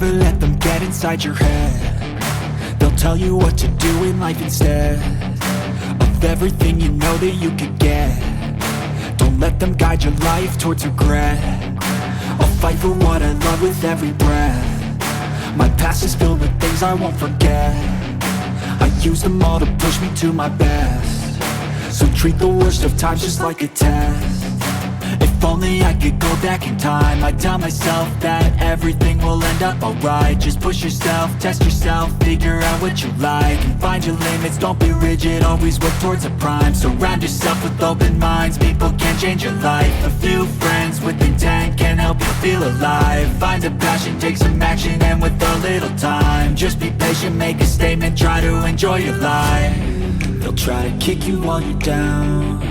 never let them get inside your head. They'll tell you what to do in life instead of everything you know that you could get. Don't let them guide your life towards regret. I'll fight for what I love with every breath. My past is filled with things I won't forget. I use them all to push me to my best. So treat the worst of times just like a test. If only I could go back in time, I'd tell myself that everything will end up alright. Just push yourself, test yourself, figure out what you like, and find your limits, don't be rigid, always work towards a prime. Surround yourself with open minds, people can change your life. A few friends with intent can help you feel alive. Find a passion, take some action, and with a little time, just be patient, make a statement, try to enjoy your life. They'll try to kick you while you're down.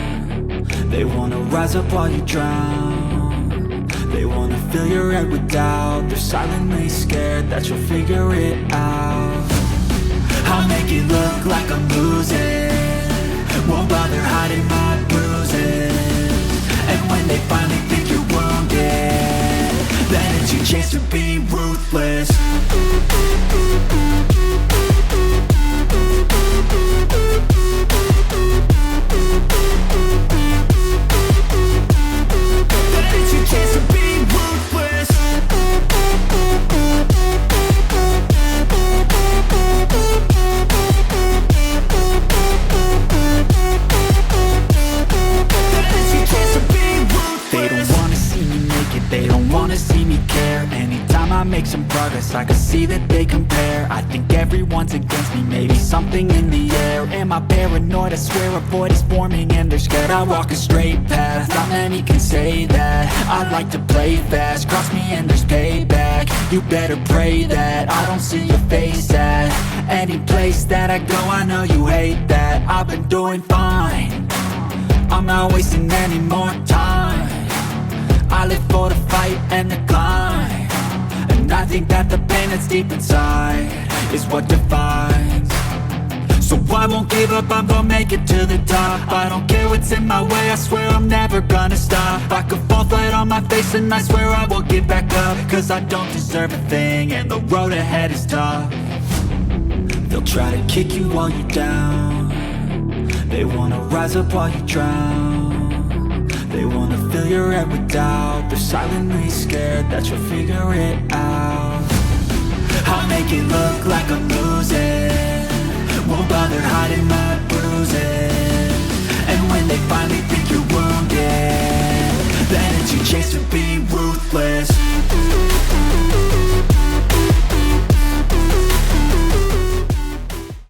They wanna rise up while you drown. They wanna fill your head with doubt. They're silently scared that you'll figure it out. I'll make it look like I'm losing, won't bother hiding my bruises. And when they finally think you're wounded, then it's your chance to be ruthless. Make some progress, I can see that they compare. I think everyone's against me, maybe something in the air. Am I paranoid? I swear a void is forming and they're scared. I walk a straight path, not many can say that. I like to play fast, cross me and there's payback. You better pray that I don't see your face at any place that I go. I know you hate that. I've been doing fine, I'm not wasting any more time. I live for the fight and the climb. I think that the pain that's deep inside is what defines. So I won't give up, I'm gonna make it to the top. I don't care what's in my way, I swear I'm never gonna stop. I could fall flat on my face and I swear I won't get back up. Cause I don't deserve a thing and the road ahead is tough. They'll try to kick you while you're down. They wanna rise up while you drown. They wanna fill your head with doubt. They're silently scared that you'll figure it out. I'll make it look